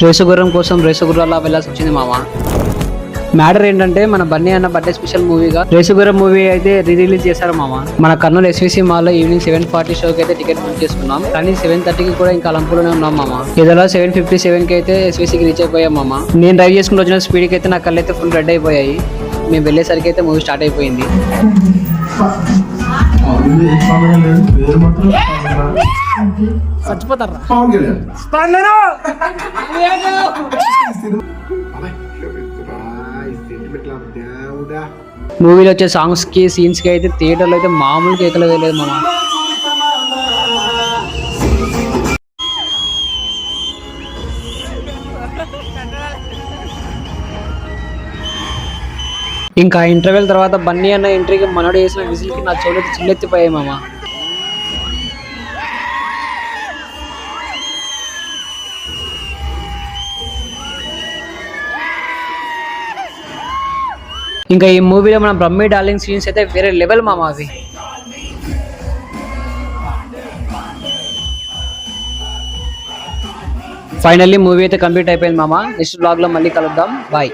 రేసుగుర్రం కోసం రేసుగుర్రాల వెళ్ళాల్సి వచ్చింది మామ. మ్యాటర్ ఏంటంటే మన బన్నీ అన్న బర్త్డే స్పెషల్ మూవీగా రేసుగుర్రం మూవీ అయితే రిలీజ్ చేశారు మామ. మన కర్నూలు SVC మాల్ లో ఈవినింగ్ 7:40 షోకి అయితే టికెట్ బుక్ చేసుకున్నాం. కానీ 7:30కి కూడా ఇంకా అలంపూర్లోనే ఉన్నాం మామ. ఇదిలా 7:57 కి అయితే SVCకి రీచ్ అయిపోయాం మామ. నేను డ్రైవ్ చేసుకుంటూ వచ్చిన స్పీడ్కి అయితే నా కళ్ళు అయితే ఫుల్ రెడ్ అయిపోయాయి. మేము వెళ్ళేసరికి అయితే మూవీ స్టార్ట్ అయిపోయింది. చచ్చిపోతారా మూవీలో వచ్చే సాంగ్స్ కి సీన్స్ కి అయితే థియేటర్లో అయితే మామూలు కేకలు వేయలేదు మామ. ఇంకా ఇంటర్వెల్ తర్వాత బన్నీ అన్న ఎంట్రీకి మనోడు వేసిన విజిల్ కి నా చెవులకి చిల్లెత్తిపోయాయి మామ. ఇంకా ఈ మూవీలో మన బ్రహ్మి డార్లింగ్ సీన్స్ అయితే వేరే లెవెల్ మామ. అవి ఫైనల్లీ మూవీ అయితే కంప్లీట్ అయిపోయింది మామ. నెక్స్ట్ బ్లాగ్ లో మళ్ళీ కలుద్దాం. బాయ్.